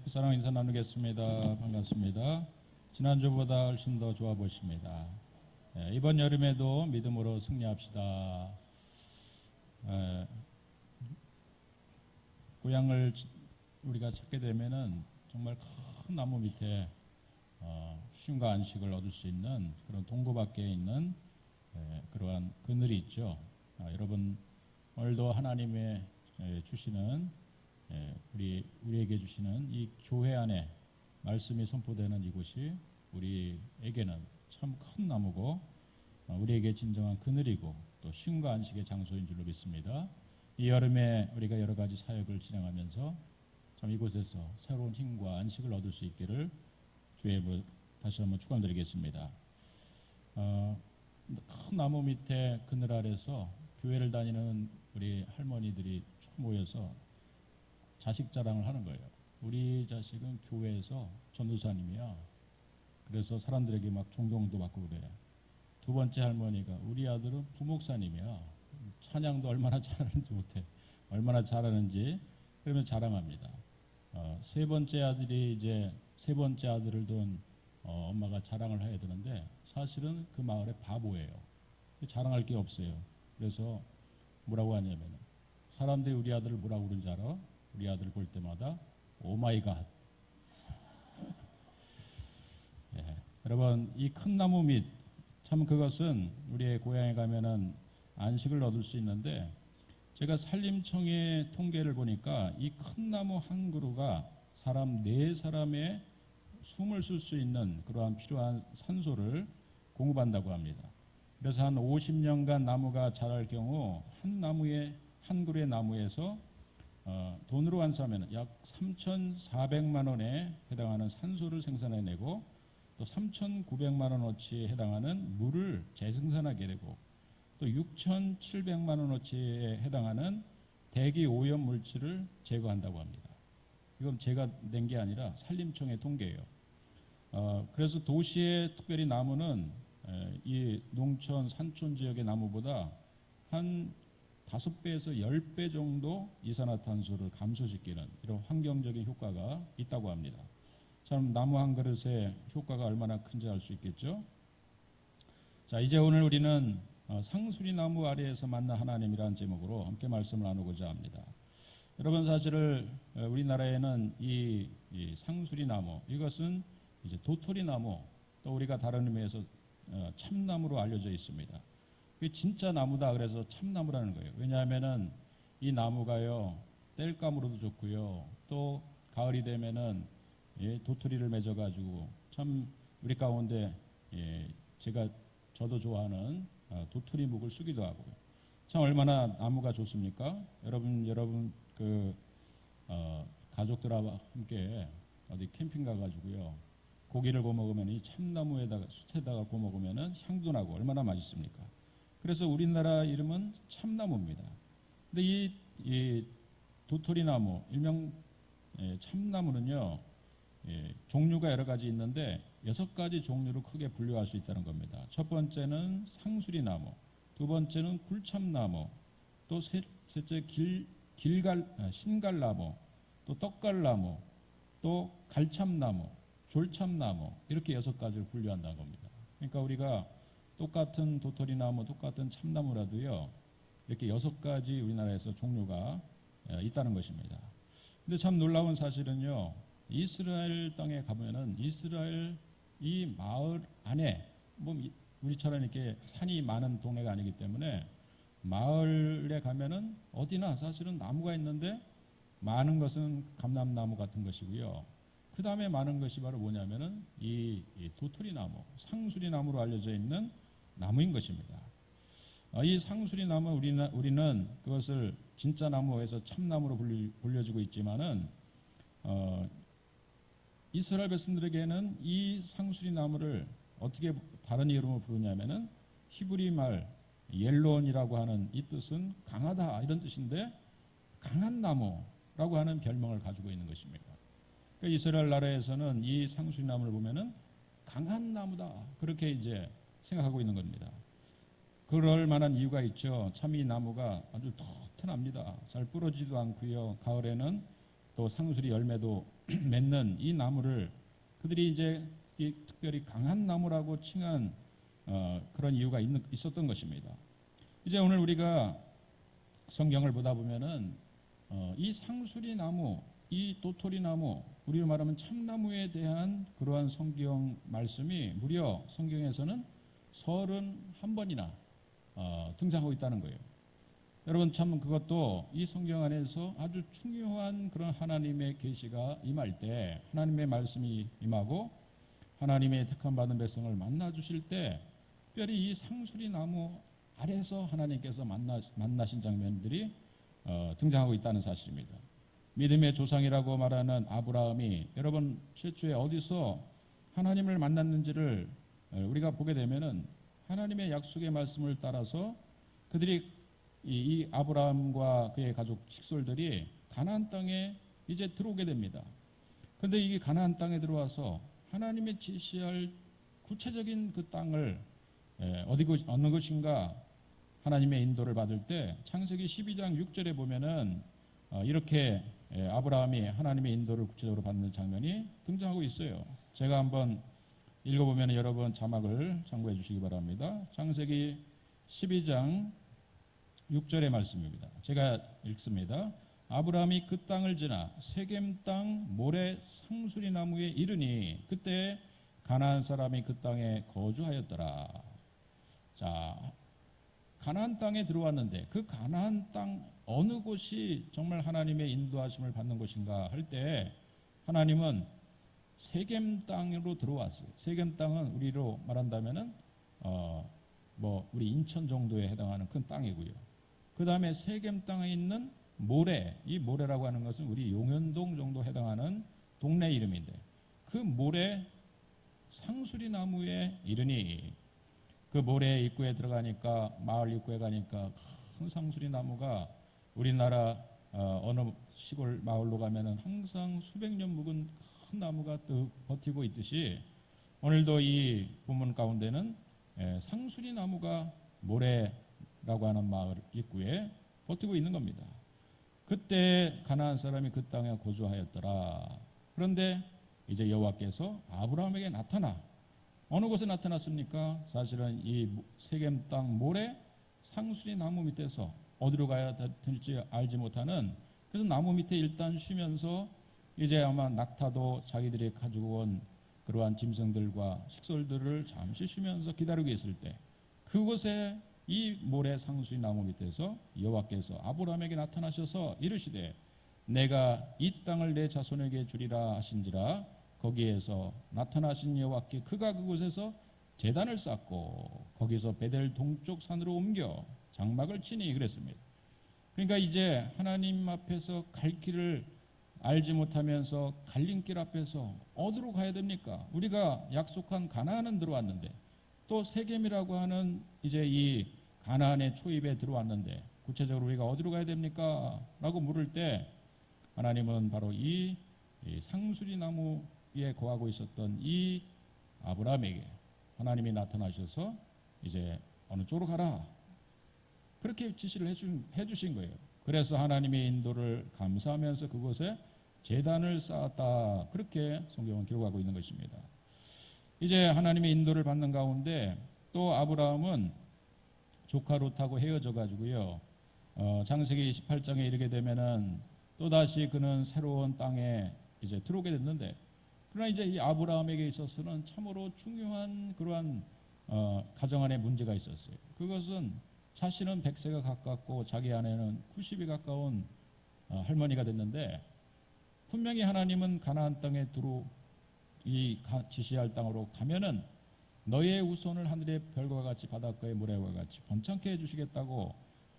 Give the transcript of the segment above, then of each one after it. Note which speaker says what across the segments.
Speaker 1: 사랑 인사 나누겠습니다. 반갑습니다. 지난주보다 훨씬 더 좋아 보십니다. 이번 여름에도 믿음으로 승리합시다. 고향을 우리가 찾게 되면은 정말 큰 나무 밑에 쉼과 안식을 얻을 수 있는 그런 동고 밖에 있는 그러한 그늘이 있죠. 여러분 오늘도 하나님의 주시는 우리에게 주시는 이 교회 안에 말씀이 선포되는 이곳이 우리에게는 참 큰 나무고 우리에게 진정한 그늘이고 또 쉼과 안식의 장소인 줄로 믿습니다. 이 여름에 우리가 여러 가지 사역을 진행하면서 참 이곳에서 새로운 힘과 안식을 얻을 수 있기를 주의 이름으로 다시 한번 축원드리겠습니다. 큰 나무 밑에 그늘 아래서 교회를 다니는 우리 할머니들이 쭉 모여서 자식 자랑을 하는 거예요. 우리 자식은 교회에서 전도사님이야. 그래서 사람들에게 막 존경도 받고 그래. 두 번째 할머니가 우리 아들은 부목사님이야. 찬양도 얼마나 잘하는지 못해. 얼마나 잘하는지 그러면 자랑합니다. 세 번째 아들이 이제 세 번째 아들을 둔 엄마가 자랑을 해야 되는데 사실은 그 마을의 바보예요. 자랑할 게 없어요. 그래서 뭐라고 하냐면 사람들이 우리 아들을 뭐라고 그러는지 알아? 우리 아들 볼 때마다 오 마이 갓. 여러분 이 큰 나무 밑 참 그것은 우리의 고향에 가면은 안식을 얻을 수 있는데 제가 산림청의 통계를 보니까 이 큰 나무 한 그루가 사람 네 사람의 숨을 쉴 수 있는 그러한 필요한 산소를 공급한다고 합니다. 그래서 한 50년간 나무가 자랄 경우 한 그루의 나무에서 돈으로 환산하면 약 3,400만 원에 해당하는 산소를 생산해내고 또 3,900만 원어치에 해당하는 물을 재생산하게 되고 또 6,700만 원어치에 해당하는 대기 오염 물질을 제거한다고 합니다. 이건 제가 낸 게 아니라 산림청의 통계예요. 그래서 도시의 특별히 나무는 이 농촌 산촌 지역의 나무보다 한 5배에서 10배 정도 이산화탄소를 감소시키는 이런 환경적인 효과가 있다고 합니다. 참 나무 한 그릇의 효과가 얼마나 큰지 알 수 있겠죠. 자, 이제 오늘 우리는 상수리 나무 아래에서 만나 하나님이라는 제목으로 함께 말씀을 나누고자 합니다. 여러분 사실을 우리나라에는 이 상수리 나무 이것은 이제 도토리 나무 또 우리가 다른 의미에서 참나무로 알려져 있습니다. 이게 진짜 나무다 그래서 참나무라는 거예요. 왜냐하면은 이 나무가요 땔감으로도 좋고요 또 가을이 되면은 도토리를 맺어가지고 참 우리 가운데 저도 좋아하는 도토리 묵을 쓰기도 하고요. 참 얼마나 나무가 좋습니까? 여러분 가족들하고 함께 어디 캠핑 가가지고요 고기를 구워 먹으면 이 참나무에다가 숯에다가 구워 먹으면은 향도 나고 얼마나 맛있습니까? 그래서 우리나라 이름은 참나무입니다. 근데 이 도토리나무 일명 참나무는요 종류가 여러 가지 있는데 6가지 종류로 크게 분류할 수 있다는 겁니다. 첫 번째는 상수리나무, 두 번째는 굴참나무, 또 셋째 신갈나무, 또 떡갈나무, 또 갈참나무, 졸참나무 이렇게 6가지를 분류한다는 겁니다. 그러니까 우리가 똑같은 도토리나무, 똑같은 참나무라도요 이렇게 6가지 우리나라에서 종류가 있다는 것입니다. 근데 참 놀라운 사실은요 이스라엘 땅에 가보면은 이스라엘 이 마을 안에 뭐 우리처럼 이렇게 산이 많은 동네가 아니기 때문에 마을에 가면은 어디나 사실은 나무가 있는데 많은 것은 감람나무 같은 것이고요. 그 다음에 많은 것이 바로 뭐냐면은 이 도토리나무, 상수리나무로 알려져 있는 나무인 것입니다. 이 상수리나무 우리는 그것을 진짜 나무에서 참나무로 불려지고 있지만은 이스라엘 백성들에게는 이 상수리 나무를 어떻게 다른 이름으로 부르냐면은 히브리 말 옐론이라고 하는 이 뜻은 강하다 이런 뜻인데 강한 나무라고 하는 별명을 가지고 있는 것입니다. 그러니까 이스라엘 나라에서는 이 상수리 나무를 보면은 강한 나무다 그렇게 이제 생각하고 있는 겁니다. 그럴 만한 이유가 있죠. 참 이 나무가 아주 튼튼합니다. 잘 부러지도 않고요. 가을에는 또 상수리 열매도 맺는 이 나무를 그들이 이제 특별히 강한 나무라고 칭한 그런 이유가 있었던 것입니다. 이제 오늘 우리가 성경을 보다 보면은 이 상수리 나무, 이 도토리 나무, 우리로 말하면 참나무에 대한 그러한 성경 말씀이 무려 성경에서는 31번이나 등장하고 있다는 거예요. 여러분 참 그것도 이 성경 안에서 아주 중요한 그런 하나님의 계시가 임할 때, 하나님의 말씀이 임하고 하나님의 택함 받은 백성을 만나 주실 때 특별히 이 상수리 나무 아래서 하나님께서 만나신 장면들이 등장하고 있다는 사실입니다. 믿음의 조상이라고 말하는 아브라함이 여러분 최초에 어디서 하나님을 만났는지를 우리가 보게 되면은 하나님의 약속의 말씀을 따라서 그들이 이 아브라함과 그의 가족 식솔들이 가나안 땅에 이제 들어오게 됩니다. 그런데 이게 가나안 땅에 들어와서 하나님의 지시할 구체적인 그 땅을 어느 것인가 하나님의 인도를 받을 때 창세기 12장 6절에 보면은 이렇게 아브라함이 하나님의 인도를 구체적으로 받는 장면이 등장하고 있어요. 제가 한번 읽어보면 여러분 자막을 참고해 주시기 바랍니다. 창세기 12장 6절의 말씀입니다. 제가 읽습니다. 아브라함이 그 땅을 지나 세겜 땅 모래 상수리 나무에 이르니 그때 가나안 사람이 그 땅에 거주하였더라. 자, 가나안 땅에 들어왔는데 그 가나안 땅 어느 곳이 정말 하나님의 인도하심을 받는 곳인가 할 때 하나님은 세겜 땅으로 들어왔어요. 세겜 땅은 우리로 말한다면은 우리 인천 정도에 해당하는 큰 땅이고요. 그 다음에 세겜 땅에 있는 모래, 이 모래라고 하는 것은 우리 용현동 정도 해당하는 동네 이름인데 그 모래 상수리 나무에 이르니 그 모래 입구에 들어가니까 마을 입구에 가니까 큰 상수리 나무가 우리나라 어느 시골 마을로 가면은 항상 수백 년 묵은 큰 나무가 또 버티고 있듯이 오늘도 이 본문 가운데는 상수리 나무가 모래라고 하는 마을 입구에 버티고 있는 겁니다. 그때 가나안 사람이 그 땅에 거주하였더라. 그런데 이제 여호와께서 아브라함에게 나타나 어느 곳에 나타났습니까? 사실은 이 세겜 땅 모래 상수리 나무 밑에서 어디로 가야 될지 알지 못하는 그래서 나무 밑에 일단 쉬면서 이제 아마 낙타도 자기들이 가지고 온 그러한 짐승들과 식솔들을 잠시 쉬면서 기다리고 있을 때 그곳에 이 모래 상수리 나무 밑에서 여호와께서 아브라함에게 나타나셔서 이르시되 내가 이 땅을 내 자손에게 주리라 하신지라 거기에서 나타나신 여호와께 그가 그곳에서 제단을 쌓고 거기서 베델 동쪽 산으로 옮겨 장막을 치니 그랬습니다. 그러니까 이제 하나님 앞에서 갈 길을 알지 못하면서 갈림길 앞에서 어디로 가야 됩니까? 우리가 약속한 가나안은 들어왔는데 또 세겜이라고 하는 이제 이 가나안의 초입에 들어왔는데 구체적으로 우리가 어디로 가야 됩니까? 라고 물을 때 하나님은 바로 이 상수리 나무에 거하고 있었던 이 아브라함에게 하나님이 나타나셔서 이제 어느 쪽으로 가라 그렇게 지시를 해주신 거예요. 그래서 하나님의 인도를 감사하면서 그곳에 제단을 쌓았다 그렇게 성경은 기록하고 있는 것입니다. 이제 하나님의 인도를 받는 가운데 또 아브라함은 조카 롯하고 헤어져 가지고요. 창세기 28장에 이르게 되면은 또 다시 그는 새로운 땅에 이제 들어오게 됐는데 그러나 이제 이 아브라함에게 있어서는 참으로 중요한 그러한 가정 안에 문제가 있었어요. 그것은 자신은 100세가 가깝고 자기 아내는 90이 가까운 할머니가 됐는데 분명히 하나님은 가나안 땅에 이 지시할 땅으로 가면은 너의 후손을 하늘의 별과 같이 바닷가의 모래와 같이 번창케 해주시겠다고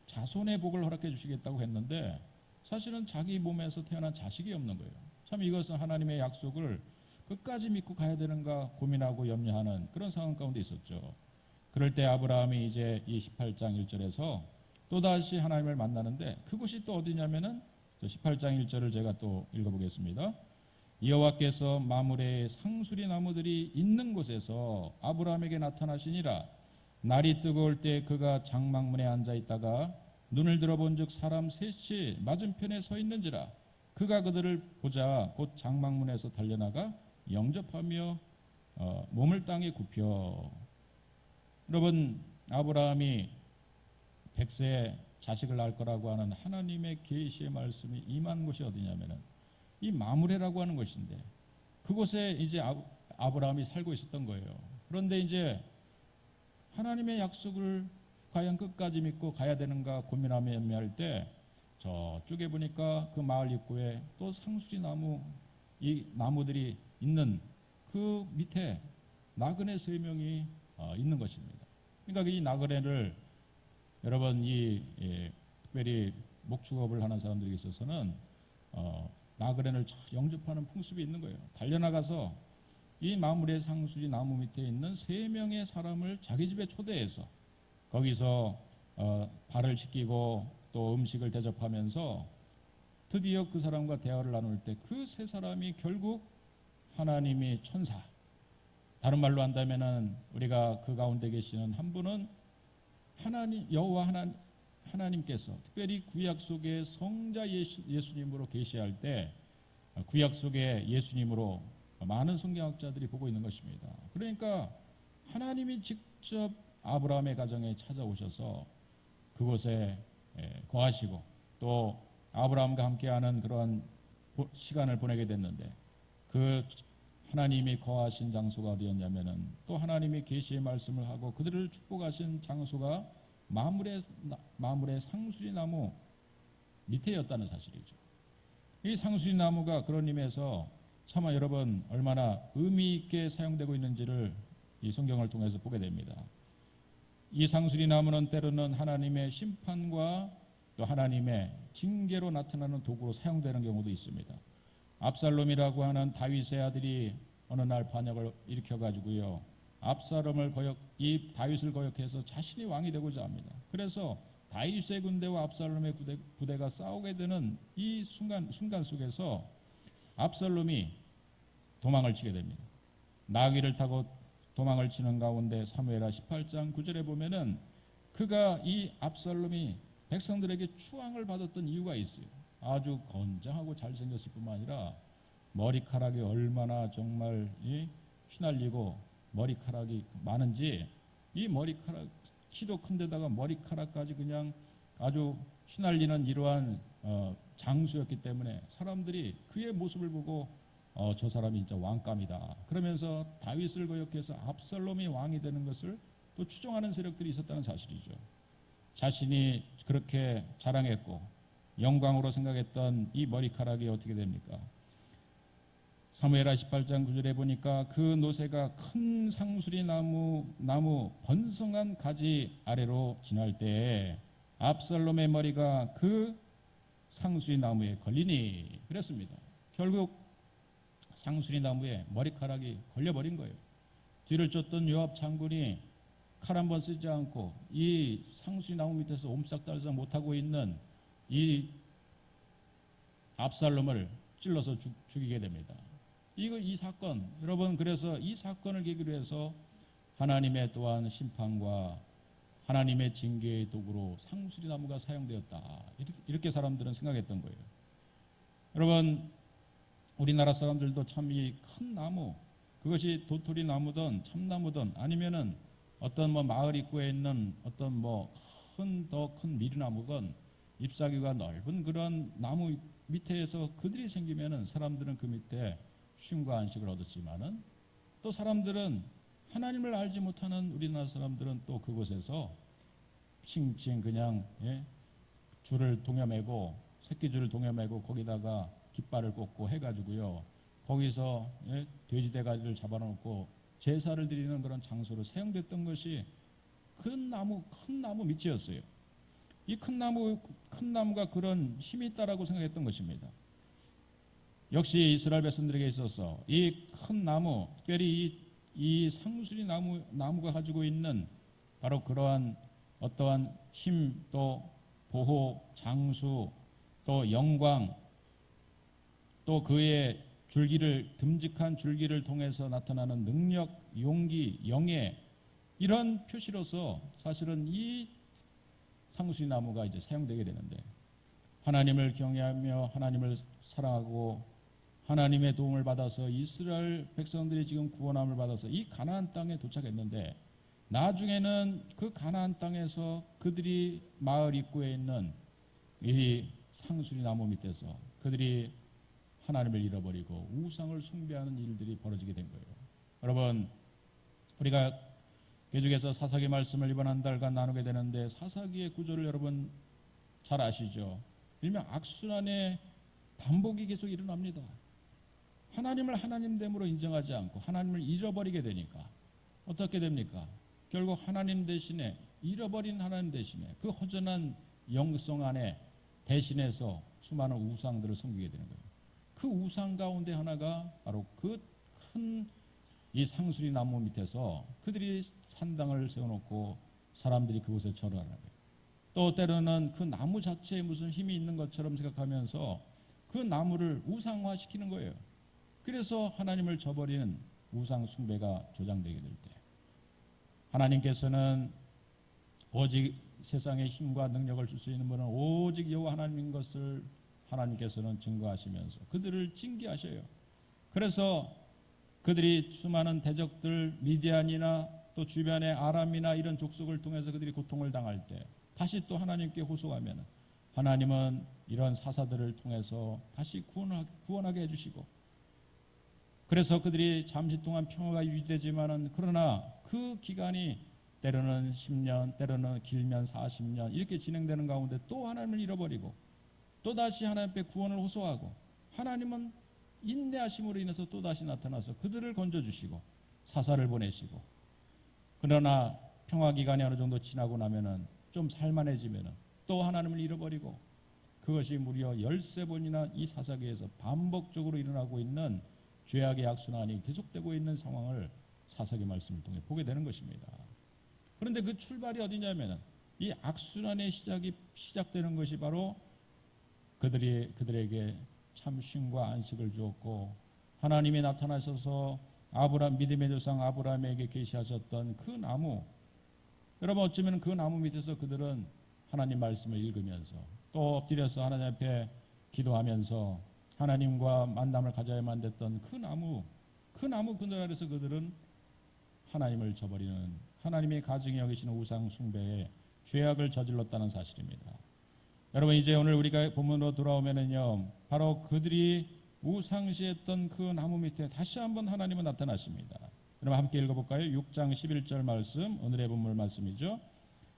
Speaker 1: 자손의 복을 허락해 주시겠다고 했는데 사실은 자기 몸에서 태어난 자식이 없는 거예요. 참 이것은 하나님의 약속을 끝까지 믿고 가야 되는가 고민하고 염려하는 그런 상황 가운데 있었죠. 그럴 때 아브라함이 이제 28장 1절에서 또다시 하나님을 만나는데 그곳이 또 어디냐면은 18장 1절을 제가 또 읽어보겠습니다. 여호와께서 마므레의 상수리 나무들이 있는 곳에서 아브라함에게 나타나시니라. 날이 뜨거울 때 그가 장막문에 앉아 있다가 눈을 들어본즉 사람 셋이 맞은편에 서 있는지라. 그가 그들을 보자 곧 장막문에서 달려나가 영접하며 몸을 땅에 굽혀. 여러분, 아브라함이 100세에 자식을 낳을 거라고 하는 하나님의 계시의 말씀이 임한 곳이 어디냐면은 이 마므레라고 하는 곳인데, 그곳에 이제 아브라함이 살고 있었던 거예요. 그런데 이제 하나님의 약속을 과연 끝까지 믿고 가야 되는가 고민하며 연매할 때, 저쪽에 보니까 그 마을 입구에 또 상수리 나무, 이 나무들이 있는 그 밑에 나그네 3명이 있는 것입니다. 그러니까 이 나그네를, 여러분, 특별히 목축업을 하는 사람들에게 있어서는 나그네를 영접하는 풍습이 있는 거예요. 달려나가서 이 마물의 상수리 나무 밑에 있는 3명의 사람을 자기 집에 초대해서 거기서 발을 씻기고 또 음식을 대접하면서 드디어 그 사람과 대화를 나눌 때 그 3사람이 결국 하나님이 천사, 다른 말로 한다면은 우리가 그 가운데 계시는 한 분은 하나님, 여호와 하나님께서 특별히 구약 속에 성자 예수님으로 계시할 때 구약 속에 예수님으로 많은 성경학자들이 보고 있는 것입니다. 그러니까 하나님이 직접 아브라함의 가정에 찾아오셔서 그곳에 거하시고 또 아브라함과 함께하는 그러한 시간을 보내게 됐는데, 그 하나님이 거하신 장소가 어디였냐면은 또 하나님이 계시의 말씀을 하고 그들을 축복하신 장소가 마물의 상수리 나무 밑에였다는 사실이죠. 이 상수리 나무가 그런 의미에서 차마 여러분 얼마나 의미 있게 사용되고 있는지를 이 성경을 통해서 보게 됩니다. 이 상수리 나무는 때로는 하나님의 심판과 또 하나님의 징계로 나타나는 도구로 사용되는 경우도 있습니다. 압살롬이라고 하는 다윗의 아들이 어느 날 반역을 일으켜가지고요, 이 다윗을 거역해서 자신이 왕이 되고자 합니다. 그래서 다윗의 군대와 압살롬의 부대가 싸우게 되는 이 순간 속에서 압살롬이 도망을 치게 됩니다. 나귀를 타고 도망을 치는 가운데 사무엘하 18장 9절에 보면은 그가 이 압살롬이 백성들에게 추앙을 받았던 이유가 있어요. 아주 건장하고 잘생겼을 뿐만 아니라 머리카락이 얼마나 정말 휘날리고 머리카락이 많은지, 이 머리카락, 키도 큰데다가 머리카락까지 그냥 아주 휘날리는 이러한 장수였기 때문에 사람들이 그의 모습을 보고 저 사람이 진짜 왕감이다 그러면서 다윗을 거역해서 압살롬이 왕이 되는 것을 또 추종하는 세력들이 있었다는 사실이죠. 자신이 그렇게 자랑했고 영광으로 생각했던 이 머리카락이 어떻게 됩니까? 사무엘하 18장 9절에 보니까 그 노새가 큰 상수리 나무 번성한 가지 아래로 지날 때에 압살롬의 머리가 그 상수리 나무에 걸리니 그랬습니다. 결국 상수리 나무에 머리카락이 걸려버린 거예요. 뒤를 쫓던 요압 장군이 칼 한 번 쓰지 않고 이 상수리 나무 밑에서 옴싹달싹 못하고 있는 이 압살롬을 찔러서 죽이게 됩니다. 이 사건, 여러분, 그래서 이 사건을 계기로 해서 하나님의 또한 심판과 하나님의 징계의 도구로 상수리 나무가 사용되었다, 이렇게 사람들은 생각했던 거예요. 여러분, 우리나라 사람들도 참 이 큰 나무, 그것이 도토리 나무든 참나무든 아니면은 어떤 마을 입구에 있는 어떤 더 큰 미리나무건 잎사귀가 넓은 그런 나무 밑에서 그들이 생기면은 사람들은 그 밑에 쉼과 안식을 얻었지만은 또 사람들은 하나님을 알지 못하는 우리나라 사람들은 또 그곳에서 칭칭 그냥 줄을 동여매고 새끼줄을 동여매고 거기다가 깃발을 꽂고 해가지고요, 거기서 돼지 대가리를 잡아놓고 제사를 드리는 그런 장소로 사용됐던 것이 큰 나무 밑이었어요. 이 큰 나무가 그런 힘이 있다라고 생각했던 것입니다. 역시 이스라엘 백성들에게 있어서 이 큰 나무, 특별히 이 상수리 나무가 가지고 있는 바로 그러한 어떠한 힘, 또 보호, 장수, 또 영광, 또 그의 듬직한 줄기를 통해서 나타나는 능력, 용기, 영예, 이런 표시로서 사실은 이 상수리 나무가 이제 사용되게 되는데, 하나님을 경외하며 하나님을 사랑하고 하나님의 도움을 받아서 이스라엘 백성들이 지금 구원함을 받아서 이 가나안 땅에 도착했는데, 나중에는 그 가나안 땅에서 그들이 마을 입구에 있는 이 상수리 나무 밑에서 그들이 하나님을 잃어버리고 우상을 숭배하는 일들이 벌어지게 된 거예요. 여러분, 우리가 계속해서 사사기 말씀을 이번 한 달간 나누게 되는데, 사사기의 구조를 여러분 잘 아시죠? 일명 악순환의 반복이 계속 일어납니다. 하나님을 하나님됨으로 인정하지 않고 하나님을 잃어버리게 되니까 어떻게 됩니까? 결국 하나님 대신에, 잃어버린 하나님 대신에 그 허전한 영성 안에 대신해서 수많은 우상들을 섬기게 되는 거예요. 그 우상 가운데 하나가 바로 그 큰 이 상수리 나무 밑에서 그들이 산당을 세워놓고 사람들이 그곳에 절을 하는 거예요. 또 때로는 그 나무 자체에 무슨 힘이 있는 것처럼 생각하면서 그 나무를 우상화시키는 거예요. 그래서 하나님을 저버리는 우상 숭배가 조장되게 될 때, 하나님께서는 오직 세상에 힘과 능력을 줄 수 있는 분은 오직 여호와 하나님인 것을 하나님께서는 증거하시면서 그들을 징계하셔요. 그래서 그들이 수많은 대적들, 미디안이나 또 주변의 아람이나 이런 족속을 통해서 그들이 고통을 당할 때 다시 또 하나님께 호소하면 하나님은 이런 사사들을 통해서 다시 구원하게 해주시고, 그래서 그들이 잠시 동안 평화가 유지되지만은, 그러나 그 기간이 때로는 10년, 때로는 길면 40년 이렇게 진행되는 가운데 또 하나님을 잃어버리고 또 다시 하나님 앞에 구원을 호소하고, 하나님은 인내하심으로 인해서 또 다시 나타나서 그들을 건져주시고 사사를 보내시고, 그러나 평화 기간이 어느 정도 지나고 나면은 좀 살만해지면은 또 하나님을 잃어버리고, 그것이 무려 13번이나 이 사사기에서 반복적으로 일어나고 있는 죄악의 악순환이 계속되고 있는 상황을 사사기 말씀을 통해 보게 되는 것입니다. 그런데 그 출발이 어디냐면은 이 악순환의 시작되는 것이 바로 그들에게 참 쉼과 안식을 주었고, 하나님이 나타나셔서 믿음의 조상 아브라함에게 계시하셨던 그 나무, 여러분 어쩌면 그 나무 밑에서 그들은 하나님 말씀을 읽으면서 또 엎드려서 하나님 앞에 기도하면서 하나님과 만남을 가져야만 됐던 그 나무 그늘 아래서 그들은 하나님을 저버리는, 하나님의 가증히 여기시는 우상 숭배에 죄악을 저질렀다는 사실입니다. 여러분, 이제 오늘 우리가 본문으로 돌아오면은요, 바로 그들이 우상시했던 그 나무 밑에 다시 한번 하나님은 나타나십니다. 여러분 함께 읽어볼까요? 6장 11절 말씀, 오늘의 본문 말씀이죠.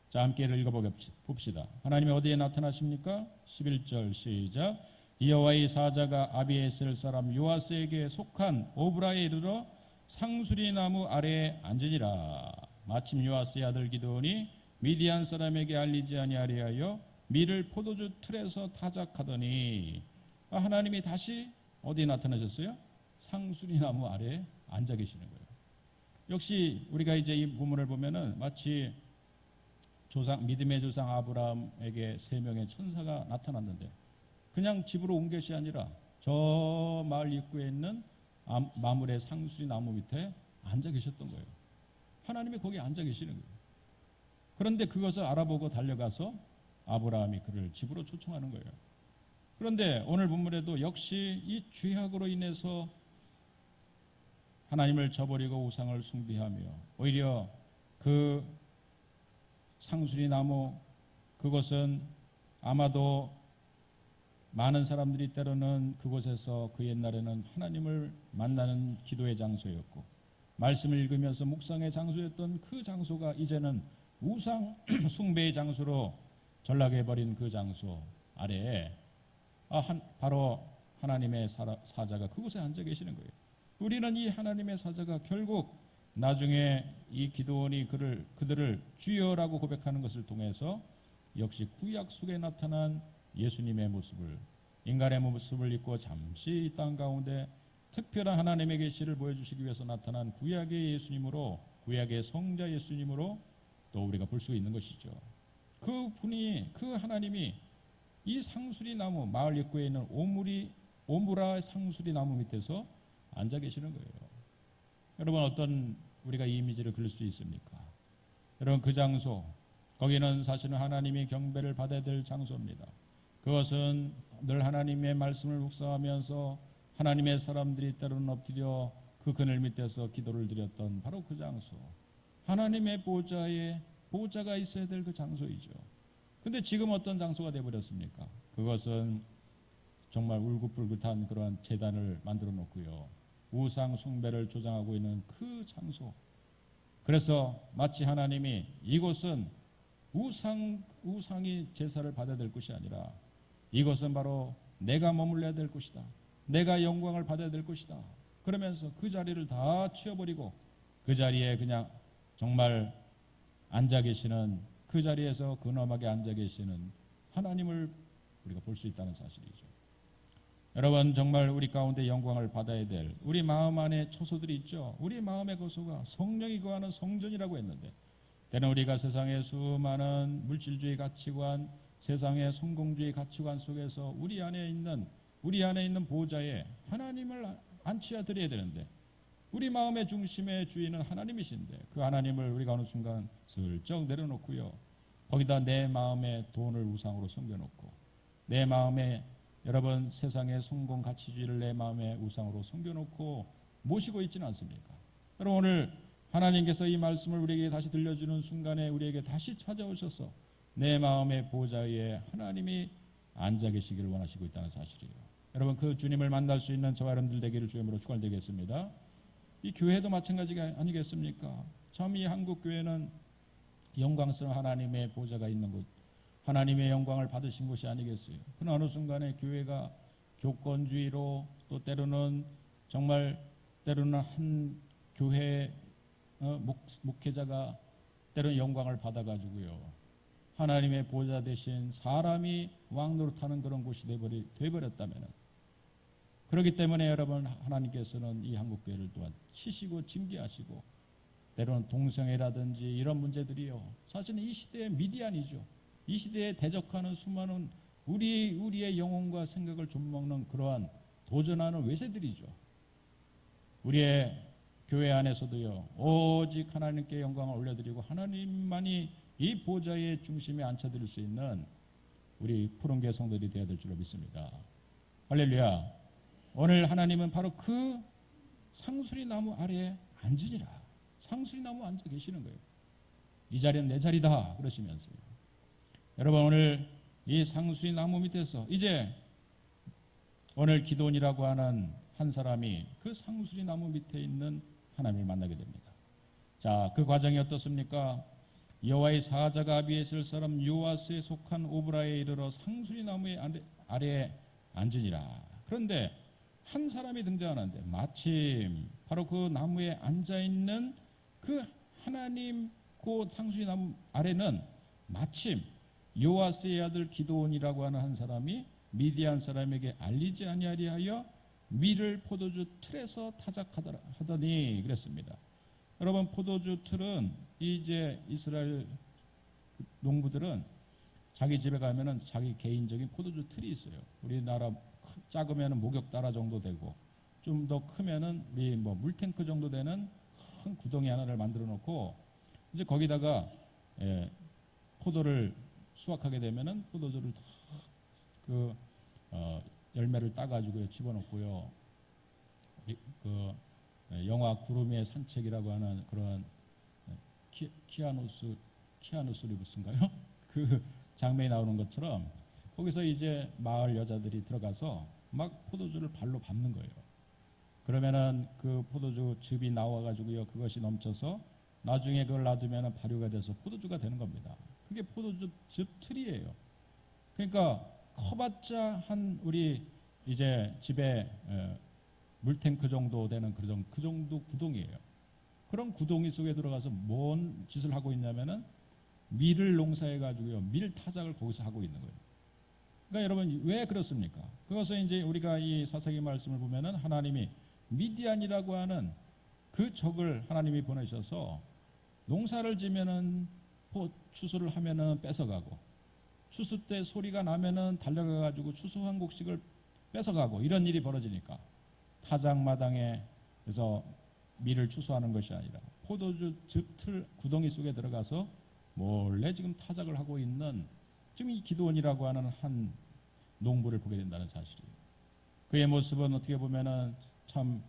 Speaker 1: 자, 함께 읽어봅시다. 하나님이 어디에 나타나십니까? 11절 시작. 여호와의 사자가 아비에셀 사람 요아스에게 속한 오브라에 이르러 상수리 나무 아래에 앉으니라. 마침 요아스의 아들 기드온이 미디안 사람에게 알리지 아니하리하여 밀을 포도주 틀에서 타작하더니, 하나님이 다시 어디에 나타나셨어요? 상수리 나무 아래에 앉아 계시는 거예요. 역시 우리가 이제 이 부분을 보면은 마치 믿음의 조상 아브라함에게 3명의 천사가 나타났는데 그냥 집으로 온 것이 아니라 저 마을 입구에 있는 마물의 상수리 나무 밑에 앉아 계셨던 거예요. 하나님이 거기 앉아 계시는 거예요. 그런데 그것을 알아보고 달려가서 아브라함이 그를 집으로 초청하는 거예요. 그런데 오늘 본문에도 역시 이 죄악으로 인해서 하나님을 저버리고 우상을 숭배하며 오히려 그 상수리 나무, 그것은 아마도 많은 사람들이 때로는 그곳에서 그 옛날에는 하나님을 만나는 기도의 장소였고 말씀을 읽으면서 묵상의 장소였던 그 장소가 이제는 우상 숭배의 장소로 전락해버린 그 장소 아래에 바로 하나님의 사자가 그곳에 앉아 계시는 거예요. 우리는 이 하나님의 사자가 결국 나중에 이 기드온이 그들을 주여라고 고백하는 것을 통해서 역시 구약 속에 나타난 예수님의 모습을, 인간의 모습을 입고 잠시 이 땅 가운데 특별한 하나님의 계시를 보여주시기 위해서 나타난 구약의 예수님으로, 구약의 성자 예수님으로 또 우리가 볼 수 있는 것이죠. 그 하나님이 이 상수리 나무, 마을 입구에 있는 오므라 상수리 나무 밑에서 앉아 계시는 거예요. 여러분, 어떤 우리가 이 이미지를 그릴 수 있습니까? 여러분, 그 장소, 거기는 사실은 하나님이 경배를 받아야 될 장소입니다. 그것은 늘 하나님의 말씀을 묵상하면서 하나님의 사람들이 때로는 엎드려 그 그늘 밑에서 기도를 드렸던 바로 그 장소, 하나님의 보좌가 있어야 될 그 장소이죠. 근데 지금 어떤 장소가 되어버렸습니까? 그것은 정말 울긋불긋한 그러한 제단을 만들어 놓고요, 우상 숭배를 조장하고 있는 그 장소. 그래서 마치 하나님이 이곳은 우상이 제사를 받아야 될 것이 아니라 이것은 바로 내가 머물러야 될 곳이다, 내가 영광을 받아야 될 것이다, 그러면서 그 자리를 다 치워버리고 그 자리에 그냥 정말 앉아 계시는, 그 자리에서 근엄하게 앉아 계시는 하나님을 우리가 볼 수 있다는 사실이죠. 여러분, 정말 우리 가운데 영광을 받아야 될 우리 마음 안에 처소들이 있죠. 우리 마음의 거소가 성령이 거하는 성전이라고 했는데, 때는 우리가 세상의 수많은 물질주의 가치관, 세상의 성공주의 가치관 속에서 우리 안에 있는 보좌에 하나님을 앉혀야 드려야 되는데, 우리 마음의 중심의 주인은 하나님이신데 그 하나님을 우리가 어느 순간 슬쩍 내려놓고요, 거기다 내 마음의 돈을 우상으로 섬겨놓고, 내 마음에 여러분 세상의 성공 가치주의를 내 마음의 우상으로 섬겨놓고 모시고 있지는 않습니까? 여러분, 오늘 하나님께서 이 말씀을 우리에게 다시 들려주는 순간에 우리에게 다시 찾아오셔서 내 마음의 보좌 위에 하나님이 앉아 계시기를 원하시고 있다는 사실이에요. 여러분, 그 주님을 만날 수 있는 저와 여러분들 되기를 주님으로 축원드리겠습니다. 이 교회도 마찬가지가 아니겠습니까? 참 이 한국 교회는 영광스러운 하나님의 보좌가 있는 곳, 하나님의 영광을 받으신 곳이 아니겠어요? 그러나 어느 순간에 교회가 교권주의로, 또 때로는 한 교회 목회자가 때로는 영광을 받아가지고요, 하나님의 보좌 대신 사람이 왕 노릇하는 그런 곳이 되어버렸다면, 그렇기 때문에 여러분, 하나님께서는 이 한국교회를 또한 치시고 징계하시고, 때로는 동성애라든지 이런 문제들이요, 사실은 이 시대의 미디안이죠. 이 시대에 대적하는 수많은 우리의 영혼과 생각을 좀먹는 그러한 도전하는 외세들이죠. 우리의 교회 안에서도요, 오직 하나님께 영광을 올려드리고 하나님만이 이 보좌의 중심에 앉혀드릴 수 있는 우리 푸른교회 성도들이 되어야 될 줄로 믿습니다. 할렐루야. 오늘 하나님은 바로 그 상수리 나무 아래에 앉으니라. 상수리 나무 앉아 계시는 거예요. 이 자리는 내 자리다 그러시면서요. 여러분, 오늘 이 상수리 나무 밑에서 이제 오늘 기도원이라고 하는 한 사람이 그 상수리 나무 밑에 있는 하나님을 만나게 됩니다. 자, 그 과정이 어떻습니까? 여호와의 사자가 아비에셀 사람 요아스에 속한 오브라에 이르러 상수리 나무의 아래에 앉으니라. 그런데 한 사람이 등장하는데, 마침 바로 그 나무에 앉아있는 그 하나님 그 상수리 나무 아래는 마침 요아스의 아들 기드온이라고 하는 한 사람이 미디안 사람에게 알리지 아니하리하여 밀을 포도주 틀에서 타작하더니 그랬습니다. 여러분, 포도주 틀은 이제 이스라엘 농부들은 자기 집에 가면은 자기 개인적인 포도주 틀이 있어요. 우리나라 작으면은 목욕다라 정도 되고, 좀 더 크면은 우리 물탱크 정도 되는 큰 구덩이 하나를 만들어 놓고, 이제 거기다가 포도를 수확하게 되면은 포도주를 그 열매를 따가지고 집어넣고요. 그 영화 구름의 산책이라고 하는 그런 키아누스 리브스인가요? 그 장면이 나오는 것처럼 거기서 이제 마을 여자들이 들어가서 막 포도주를 발로 밟는 거예요. 그러면은 그 포도주 즙이 나와가지고요, 그것이 넘쳐서 나중에 그걸 놔두면은 발효가 돼서 포도주가 되는 겁니다. 그게 포도주 즙 틀이에요. 그러니까 커봤자 한 우리 이제 집에 물탱크 정도 되는 그 정도 구동이에요. 그런 구동이 속에 들어가서 뭔 짓을 하고 있냐면은 밀을 농사해 가지고요, 밀 타작을 거기서 하고 있는 거예요. 그러니까 여러분, 왜 그렇습니까? 그것은 이제 우리가 이 사사기 말씀을 보면은 하나님이 미디안이라고 하는 그 적을 하나님이 보내셔서 농사를 지면은 추수를 하면은 뺏어가고, 추수 때 소리가 나면은 달려가 가지고 추수 한 곡씩을 뺏어가고, 이런 일이 벌어지니까 타작마당에 그래서 밀을 추수하는 것이 아니라 포도주 즙틀 구덩이 속에 들어가서 몰래 지금 타작을 하고 있는 지금 이 기드온이라고 하는 한 농부를 보게 된다는 사실이에요. 그의 모습은 어떻게 보면은 참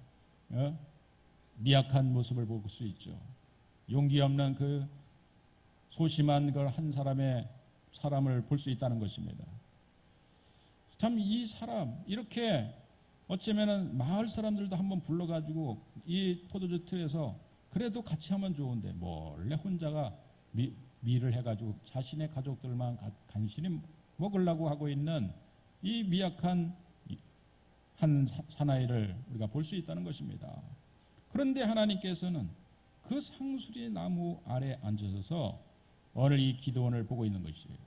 Speaker 1: 미약한 모습을 볼 수 있죠. 용기 없는 그 소심한 그 한 사람을 볼 수 있다는 것입니다. 참 이 사람 이렇게 어쩌면은 마을 사람들도 한번 불러가지고 이 포도주 틀에서 그래도 같이 하면 좋은데 몰래 혼자가 밀을 해가지고 자신의 가족들만 간신히 먹으려고 하고 있는 이 미약한 한 사나이를 우리가 볼 수 있다는 것입니다. 그런데 하나님께서는 그 상수리 나무 아래 앉으셔서 오늘 이 기드온을 보고 있는 것이에요.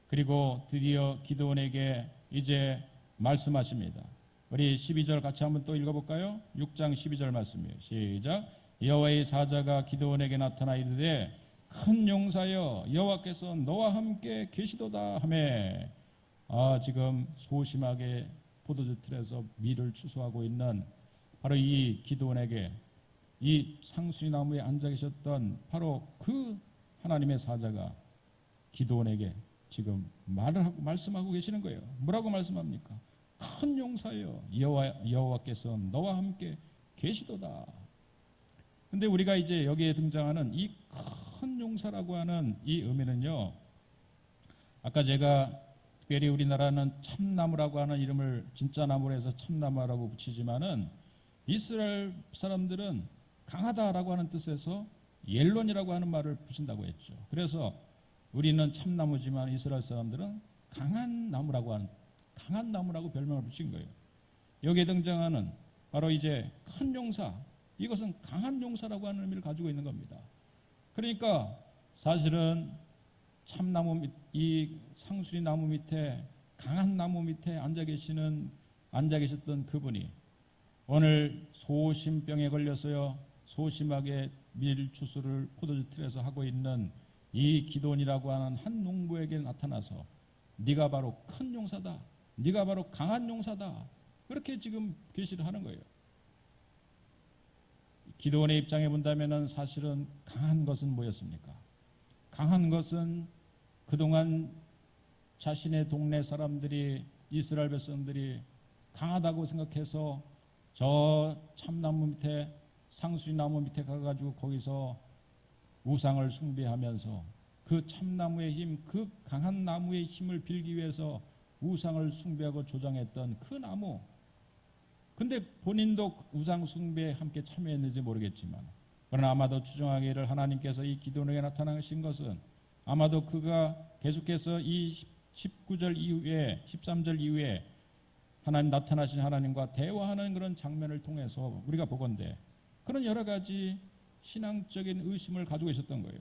Speaker 1: 그리고 드디어 기드온에게 이제 말씀하십니다. 우리 12절 같이 한번 또 읽어볼까요? 6장 12절 말씀이에요. 시작. 여호와의 사자가 기드온에게 나타나 이르되 큰 용사여 여호와께서 너와 함께 계시도다 하매 지금 소심하게 포도주 틀에서 밀을 추수하고 있는 바로 이 기드온에게 이 상수리 나무에 앉아 계셨던 바로 그 하나님의 사자가 기드온에게 지금 말씀하고 계시는 거예요. 뭐라고 말씀합니까? 큰 용사여 여호와께서 너와 함께 계시도다. 근데 우리가 이제 여기에 등장하는 이 큰 용사라고 하는 이 의미는요, 아까 제가 특별히 우리나라는 참나무라고 하는 이름을 진짜 나무로 해서 참나무라고 붙이지만은 이스라엘 사람들은 강하다라고 하는 뜻에서 옐론이라고 하는 말을 붙인다고 했죠. 그래서 우리는 참나무지만 이스라엘 사람들은 강한 나무라고 별명을 붙인 거예요. 여기에 등장하는 바로 이제 큰 용사, 이것은 강한 용사라고 하는 의미를 가지고 있는 겁니다. 그러니까 사실은 참나무 이 상수리 나무 밑에 강한 나무 밑에 앉아 계셨던 그분이 오늘 소심병에 걸려서요 소심하게 밀추수를 포도주 틀에서 하고 있는 이 기드온이라고 하는 한 농부에게 나타나서 네가 바로 큰 용사다, 네가 바로 강한 용사다, 그렇게 지금 계시를 하는 거예요. 기드온의 입장에 본다면은 사실은 강한 것은 뭐였습니까? 강한 것은 그동안 자신의 동네 사람들이 이스라엘 백성들이 강하다고 생각해서 저 참나무 밑에 상수리 나무 밑에 가가지고 거기서 우상을 숭배하면서 그 참나무의 힘, 그 강한 나무의 힘을 빌기 위해서 우상을 숭배하고 조장했던 그 나무. 근데 본인도 우상 숭배에 함께 참여했는지 모르겠지만, 그러나 아마도 추정하기를 하나님께서 이 기드온에게 나타나신 것은 아마도 그가 계속해서 이 19절 이후에 13절 이후에 하나님 나타나신 하나님과 대화하는 그런 장면을 통해서 우리가 보건대 그런 여러 가지 신앙적인 의심을 가지고 있었던 거예요.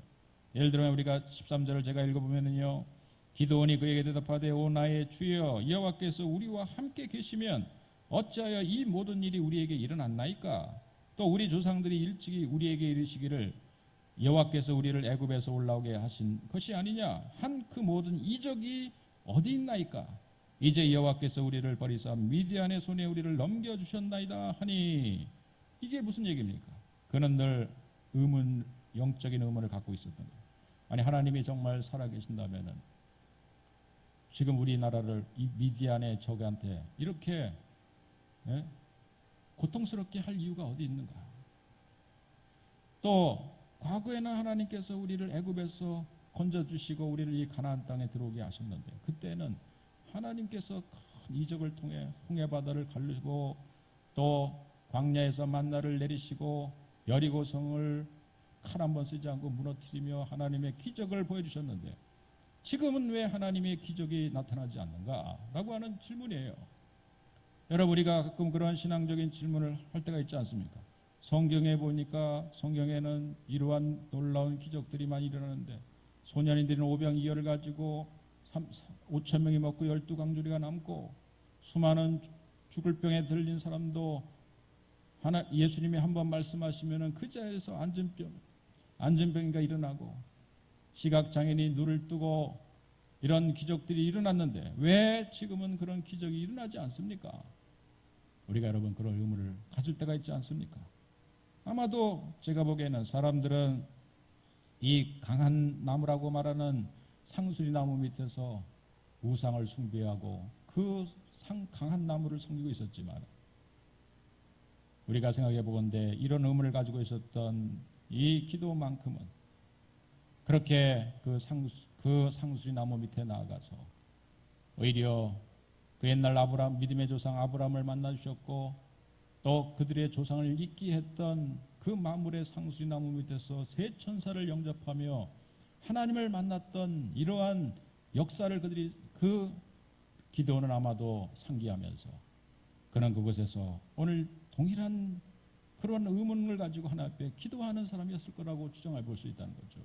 Speaker 1: 예를 들면 우리가 13절을 제가 읽어보면요, 기드온이 그에게 대답하되 오 나의 주여 여호와께서 우리와 함께 계시면 어찌하여 이 모든 일이 우리에게 일어났나이까? 또 우리 조상들이 일찍이 우리에게 이르시기를 여호와께서 우리를 애굽에서 올라오게 하신 것이 아니냐 한 그 모든 이적이 어디 있나이까? 이제 여호와께서 우리를 버리사 미디안의 손에 우리를 넘겨주셨나이다 하니, 이게 무슨 얘기입니까? 그는 늘 영적인 의문을 갖고 있었던 거예요. 아니 하나님이 정말 살아계신다면은 지금 우리나라를 이 미디안의 적한테 이렇게 고통스럽게 할 이유가 어디 있는가? 또 과거에는 하나님께서 우리를 애굽에서 건져주시고 우리를 이 가나안 땅에 들어오게 하셨는데 그때는 하나님께서 큰 이적을 통해 홍해바다를 가르고 또 광야에서 만나를 내리시고 여리고성을 칼 한 번 쓰지 않고 무너뜨리며 하나님의 기적을 보여주셨는데 지금은 왜 하나님의 기적이 나타나지 않는가라고 하는 질문이에요. 여러분 우리가 가끔 그런 신앙적인 질문을 할 때가 있지 않습니까? 성경에 보니까 성경에는 이러한 놀라운 기적들이 많이 일어나는데 소년이들은 오병이어를 가지고 5천 명이 먹고 12강조리가 남고 수많은 죽을 병에 들린 사람도 예수님이 한번 말씀하시면 그 자리에서 안전병이가 일어나고 시각장애인이 눈을 뜨고 이런 기적들이 일어났는데 왜 지금은 그런 기적이 일어나지 않습니까? 우리가 여러분 그런 의문을 가질 때가 있지 않습니까? 아마도 제가 보기에는 사람들은 이 강한 나무라고 말하는 상수리 나무 밑에서 우상을 숭배하고 그 강한 나무를 섬기고 있었지만 우리가 생각해 보건대 이런 의문을 가지고 있었던 이 기도만큼은 그렇게 그 상수리 나무 밑에 나아가서 오히려 그 옛날 아브라함, 믿음의 조상 아브라함을 만나 주셨고 또 그들의 조상을 잊게 했던 그 마물의 상수리 나무 밑에서 새 천사를 영접하며 하나님을 만났던 이러한 역사를 그들이 그 기도는 아마도 상기하면서 그는 그곳에서 오늘 동일한 그런 의문을 가지고 하나님 앞에 기도하는 사람이었을 거라고 추정해 볼 수 있다는 거죠.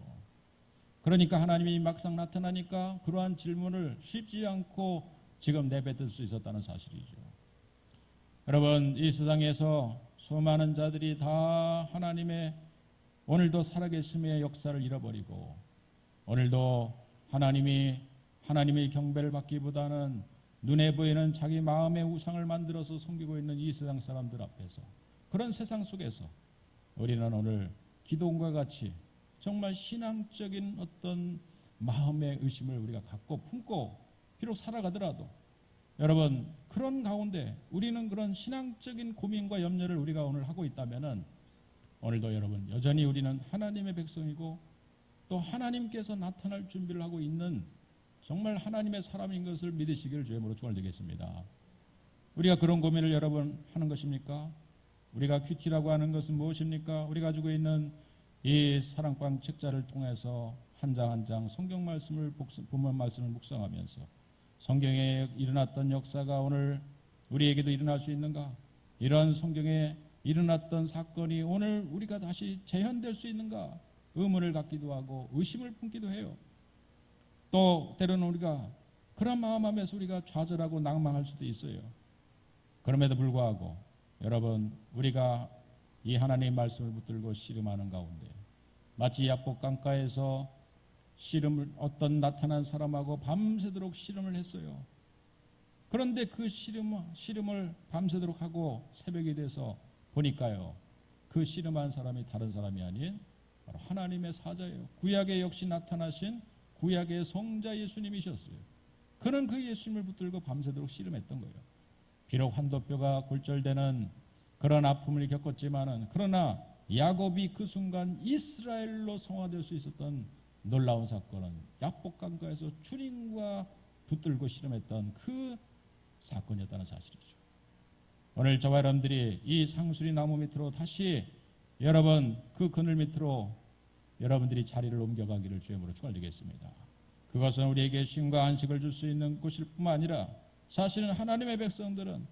Speaker 1: 그러니까 하나님이 막상 나타나니까 그러한 질문을 쉽지 않고 지금 내뱉을 수 있었다는 사실이죠. 여러분, 이 세상에서 수많은 자들이 다 하나님의 오늘도 살아계심의 역사를 잃어버리고 오늘도 하나님의 경배를 받기보다는 눈에 보이는 자기 마음의 우상을 만들어서 섬기고 있는 이 세상 사람들 앞에서 그런 세상 속에서 우리는 오늘 기도원과 같이 정말 신앙적인 어떤 마음의 의심을 우리가 갖고 품고 비록 살아가더라도 여러분 그런 가운데 우리는 그런 신앙적인 고민과 염려를 우리가 오늘 하고 있다면은 오늘도 여러분 여전히 우리는 하나님의 백성이고 또 하나님께서 나타날 준비를 하고 있는 정말 하나님의 사람인 것을 믿으시기를 주의 이름으로 축원드리겠습니다. 우리가 그런 고민을 여러분 하는 것입니까? 우리가 큐티라고 하는 것은 무엇입니까? 우리가 가지고 있는 이 사랑방 책자를 통해서 한 장 한 장 성경 말씀을 본문 말씀을 묵상하면서 성경에 일어났던 역사가 오늘 우리에게도 일어날 수 있는가? 이런 성경에 일어났던 사건이 오늘 우리가 다시 재현될 수 있는가? 의문을 갖기도 하고 의심을 품기도 해요. 또 때로는 우리가 그런 마음하면서 우리가 좌절하고 낭망할 수도 있어요. 그럼에도 불구하고 여러분 우리가 이 하나님의 말씀을 붙들고 씨름하는 가운데 마치 야복 강가에서 씨름을 어떤 나타난 사람하고 밤새도록 씨름을 했어요. 그런데 그 씨름을 밤새도록 하고 새벽이 돼서 보니까요. 그 씨름한 사람이 다른 사람이 아닌 바로 하나님의 사자예요. 구약에 역시 나타나신 구약의 성자 예수님이셨어요. 그는 그 예수님을 붙들고 밤새도록 씨름했던 거예요. 비록 한도뼈가 골절되는 그런 아픔을 겪었지만은 그러나 야곱이 그 순간 이스라엘로 성화될 수 있었던 놀라운 사건은 야복강가에서 주님과 붙들고 씨름했던 그 사건이었다는 사실이죠. 오늘 저와 여러분들이 이 상수리 나무 밑으로 다시 여러분 그 그늘 밑으로 여러분들이 자리를 옮겨가기를 주의 이름으로 축원드리겠습니다. 그것은 우리에게 쉼과 안식을 줄 수 있는 곳일 뿐만 아니라 사실은 하나님의 백성들은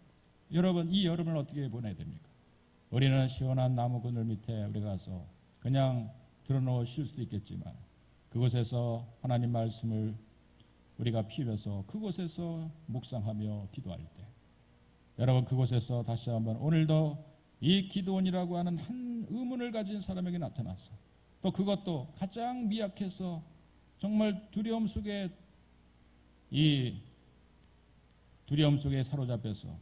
Speaker 1: 여러분 이 여름을 어떻게 보내야 됩니까? 우리는 시원한 나무 그늘 밑에 우리가 가서 그냥 들어놓아 쉴 수도 있겠지만 그곳에서 하나님 말씀을 우리가 피워서 그곳에서 묵상하며 기도할 때 여러분 그곳에서 다시 한번 오늘도 이 기도원이라고 하는 한 의문을 가진 사람에게 나타나서 또 그것도 가장 미약해서 정말 두려움 속에 사로잡혀서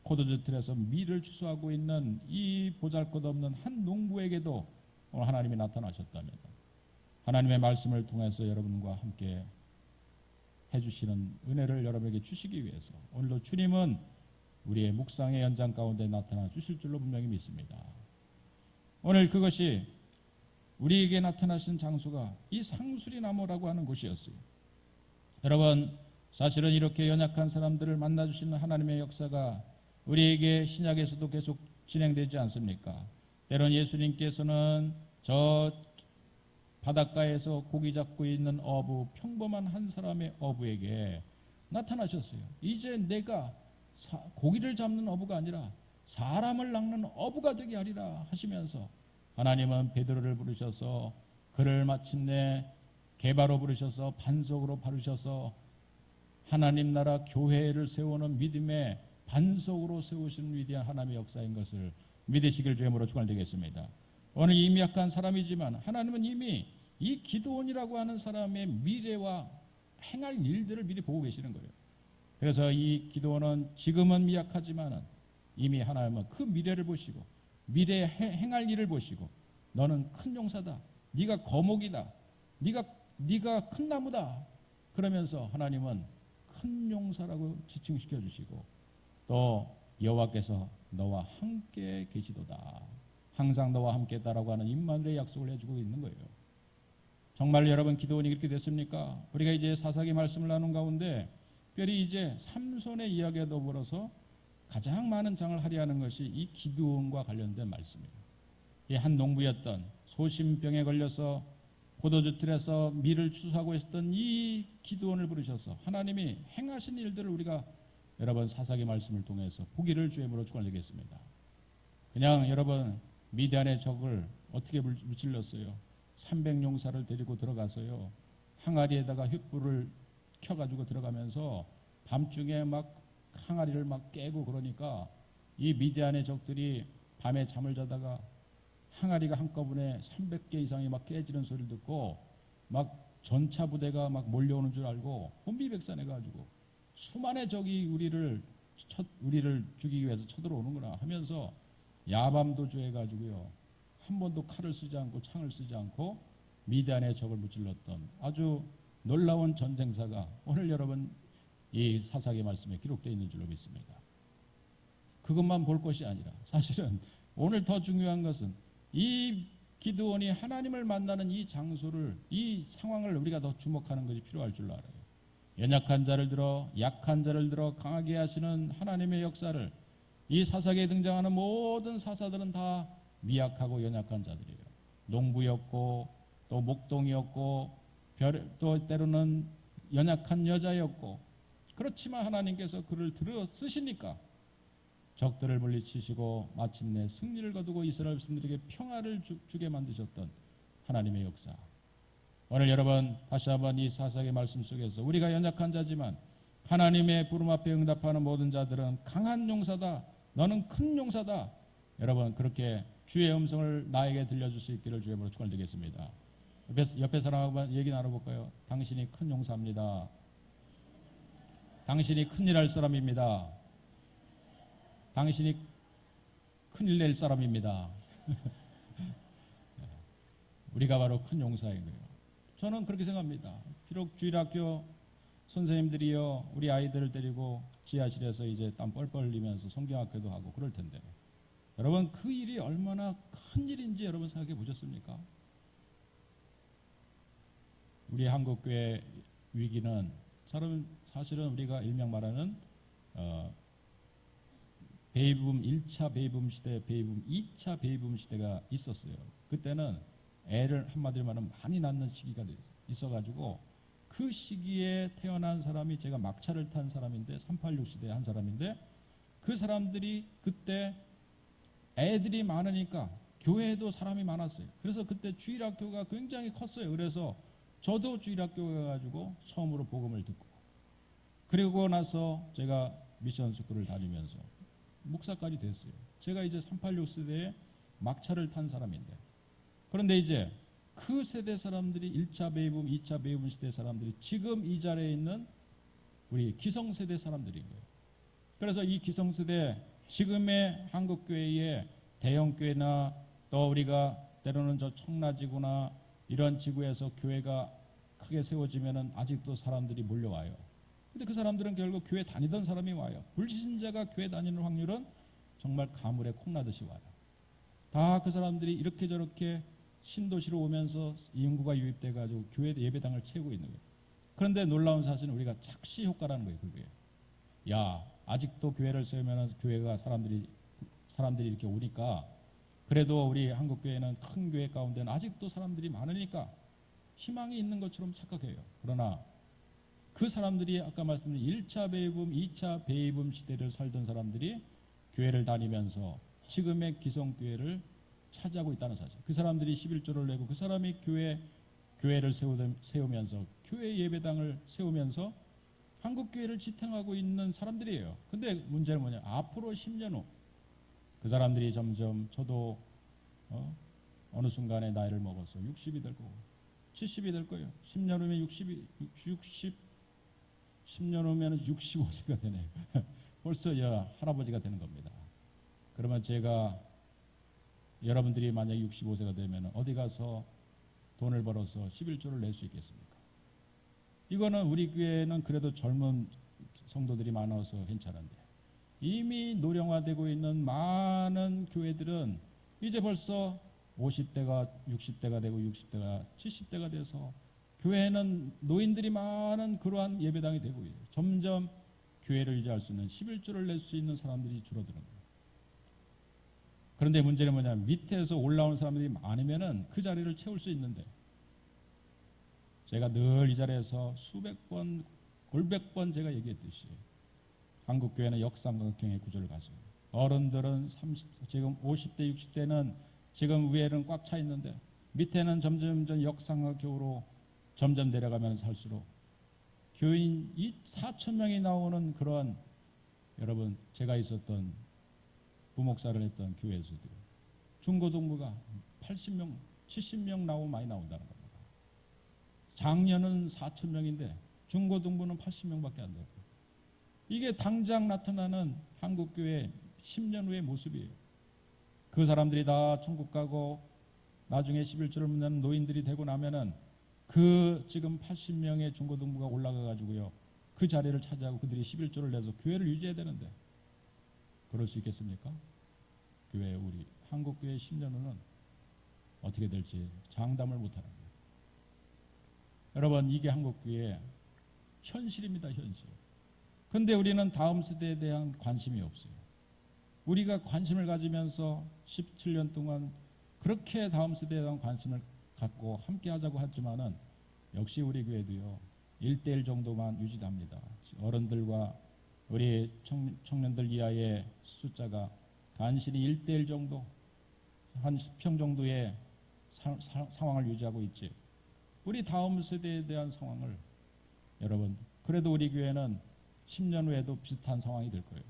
Speaker 1: 코드즈틀에서 밀을 추수하고 있는 이 보잘것없는 한 농부에게도 오늘 하나님이 나타나셨다면 하나님의 말씀을 통해서 여러분과 함께 해주시는 은혜를 여러분에게 주시기 위해서 오늘도 주님은 우리의 묵상의 연장 가운데 나타나 주실 줄로 분명히 믿습니다. 오늘 그것이 우리에게 나타나신 장소가 이 상수리 나무라고 하는 곳이었어요. 여러분 사실은 이렇게 연약한 사람들을 만나주시는 하나님의 역사가 우리에게 신약에서도 계속 진행되지 않습니까? 때론 예수님께서는 저 바닷가에서 고기 잡고 있는 어부, 평범한 한 사람의 어부에게 나타나셨어요. 이제 내가 고기를 잡는 어부가 아니라 사람을 낚는 어부가 되게 하리라 하시면서 하나님은 베드로를 부르셔서 그를 마침내 개바로 부르셔서 반석으로 바르셔서 하나님 나라 교회를 세우는 믿음의 반석으로 세우신 위대한 하나님의 역사인 것을 믿으시길 주의 이름으로 축원드리겠습니다. 오늘 이 미약한 사람이지만 하나님은 이미 이 기도원이라고 하는 사람의 미래와 행할 일들을 미리 보고 계시는 거예요. 그래서 이 기도원은 지금은 미약하지만 이미 하나님은 그 미래를 보시고 미래에 행할 일을 보시고 너는 큰 용사다. 네가 거목이다. 네가 큰 나무다. 그러면서 하나님은 큰 용사라고 지칭시켜 주시고 또 여호와께서 너와 함께 계시도다. 항상 너와 함께다라고 하는 임마누엘의 약속을 해주고 있는 거예요. 정말 여러분 기도원이 그렇게 됐습니까? 우리가 이제 사사기 말씀을 나눈 가운데 특별히 이제 삼손의 이야기에 더불어서 가장 많은 장을 할애하는 것이 이 기드온과 관련된 말씀이에요. 이 한 농부였던 소심병에 걸려서 포도주 틀에서 밀을 추수하고 있었던 이 기드온을 부르셔서 하나님이 행하신 일들을 우리가 여러분 사사기 말씀을 통해서 보기를 주의 이름으로 축원드리겠습니다. 그냥 여러분 미디안의 적을 어떻게 무찔렀어요? 300용사를 데리고 들어가서요 항아리에다가 횃불을 켜가지고 들어가면서 밤중에 막 항아리를 막 깨고 그러니까 이 미디안의 적들이 밤에 잠을 자다가 항아리가 한꺼번에 300개 이상이 막 깨지는 소리를 듣고 막 전차 부대가 막 몰려오는 줄 알고 혼비백산해가지고 수만의 적이 우리를 죽이기 위해서 쳐들어오는구나 하면서 야밤도주해가지고요 한 번도 칼을 쓰지 않고 창을 쓰지 않고 미디안의 적을 무찔렀던 아주 놀라운 전쟁사가 오늘 여러분 이 사사기 말씀에 기록되어 있는 줄로 믿습니다. 그것만 볼 것이 아니라 사실은 오늘 더 중요한 것은 이 기드온이 하나님을 만나는 이 장소를 이 상황을 우리가 더 주목하는 것이 필요할 줄 알아요. 연약한 자를 들어 약한 자를 들어 강하게 하시는 하나님의 역사를 이 사사기에 등장하는 모든 사사들은 다 미약하고 연약한 자들이에요. 농부였고 또 목동이었고 또 때로는 연약한 여자였고 그렇지만 하나님께서 그를 들어 쓰시니까 적들을 물리치시고 마침내 승리를 거두고 이스라엘 백성들에게 평화를 주게 만드셨던 하나님의 역사. 오늘 여러분 다시 한번 이 사사기의 말씀 속에서 우리가 연약한 자지만 하나님의 부름 앞에 응답하는 모든 자들은 강한 용사다. 너는 큰 용사다. 여러분 그렇게 주의 음성을 나에게 들려줄 수 있기를 주의 이름으로 축원드리겠습니다. 옆에 사람하고 얘기 나눠볼까요? 당신이 큰 용사입니다. 당신이 큰일 할 사람입니다. 당신이 큰일 낼 사람입니다. 우리가 바로 큰 용사인 거예요. 저는 그렇게 생각합니다. 비록 주일학교 선생님들이요 우리 아이들을 데리고 지하실에서 이제 땀 뻘뻘 흘리면서 성경학교도 하고 그럴 텐데 여러분 그 일이 얼마나 큰 일인지 여러분 생각해 보셨습니까? 우리 한국교회 위기는 사실은 우리가 일명 말하는 베이비붐 1차 베이비붐 시대, 베이비붐 2차 베이비붐 시대가 있었어요. 그때는 애를 한마디로 말하면 많이 낳는 시기가 있어가지고 그 시기에 태어난 사람이 제가 막차를 탄 사람인데 386 시대의 한 사람인데 그 사람들이 그때 애들이 많으니까 교회에도 사람이 많았어요. 그래서 그때 주일학교가 굉장히 컸어요. 그래서 저도 주일학교 가가지고 처음으로 복음을 듣고 그리고 나서 제가 미션 스쿨을 다니면서 목사까지 됐어요. 제가 이제 386 세대에 막차를 탄 사람인데 그런데 이제 그 세대 사람들이 1차 베이붐, 2차 베이붐 시대 사람들이 지금 이 자리에 있는 우리 기성세대 사람들인 거예요. 그래서 이 기성세대 지금의 한국교회의 대형교회나 또 우리가 때로는 저 청라지구나 이런 지구에서 교회가 크게 세워지면은 아직도 사람들이 몰려와요. 근데 그 사람들은 결국 교회 다니던 사람이 와요. 불신자가 교회 다니는 확률은 정말 가물에 콩나듯이 와요. 다 그 사람들이 이렇게 저렇게 신도시로 오면서 인구가 유입돼 가지고 교회 예배당을 채우고 있는 거예요. 그런데 놀라운 사실은 우리가 착시 효과라는 거예요. 그게. 야, 아직도 교회를 세우면 교회가 사람들이 이렇게 오니까 그래도 우리 한국교회는 큰 교회 가운데는 아직도 사람들이 많으니까 희망이 있는 것처럼 착각해요. 그러나 그 사람들이 아까 말씀드린 1차 베이붐, 2차 베이붐 시대를 살던 사람들이 교회를 다니면서 지금의 기성교회를 차지하고 있다는 사실. 그 사람들이 11조를 내고 그 사람이 교회를 세우면서 교회 예배당을 세우면서 한국교회를 지탱하고 있는 사람들이에요. 근데 문제는 뭐냐? 앞으로 10년 후 그 사람들이 점점 저도 어느 순간에 나이를 먹어서 60이 될 거고 70이 될 거예요. 10년 후면 10년 후면 65세가 되네요. 벌써 할아버지가 되는 겁니다. 그러면 제가 여러분들이 만약에 65세가 되면 어디 가서 돈을 벌어서 11조를 낼 수 있겠습니까? 이거는 우리 교회는 그래도 젊은 성도들이 많아서 괜찮은데 이미 노령화되고 있는 많은 교회들은 이제 벌써 50대가 60대가 되고 60대가 70대가 돼서 교회는 노인들이 많은 그러한 예배당이 되고 있어요. 점점 교회를 유지할 수 있는 11조를 낼 수 있는 사람들이 줄어드는 거예요. 그런데 문제는 뭐냐면 밑에서 올라오는 사람들이 많으면은 그 자리를 채울 수 있는데 제가 늘 이 자리에서 수백 번, 골백 번 제가 얘기했듯이 한국교회는 역삼각형의 구조를 가져요. 어른들은 지금 50대, 60대는 지금 위에는 꽉 차 있는데 밑에는 점점 역삼각형으로 점점 내려가면서 살수록 교인 4천 명이 나오는 그런 여러분 제가 있었던 부목사를 했던 교회에서도 중고등부가 80명, 70명 나오면 많이 나온다는 겁니다. 작년은 4천 명인데 중고등부는 80명밖에 안 되고 이게 당장 나타나는 한국교회 10년 후의 모습이에요. 그 사람들이 다 천국 가고 나중에 11조를 묻는 노인들이 되고 나면은 그 지금 80명의 중고등부가 올라가 가지고요. 그 자리를 차지하고 그들이 11조를 내서 교회를 유지해야 되는데 그럴 수 있겠습니까? 교회 우리 한국교회 10년 후는 어떻게 될지 장담을 못하는 거예요. 여러분 이게 한국교회 현실입니다. 현실. 그런데 우리는 다음 세대에 대한 관심이 없어요. 우리가 관심을 가지면서 17년 동안 그렇게 다음 세대에 대한 관심을 갖고 함께 하자고 하지만은 역시 우리 교회도요 1대1 정도만 유지합니다. 어른들과 우리 청년들 이하의 숫자가 간신히 1대1 정도 한 10평 정도의 상황을 유지하고 있지. 우리 다음 세대에 대한 상황을 여러분 그래도 우리 교회는 10년 후에도 비슷한 상황이 될 거예요.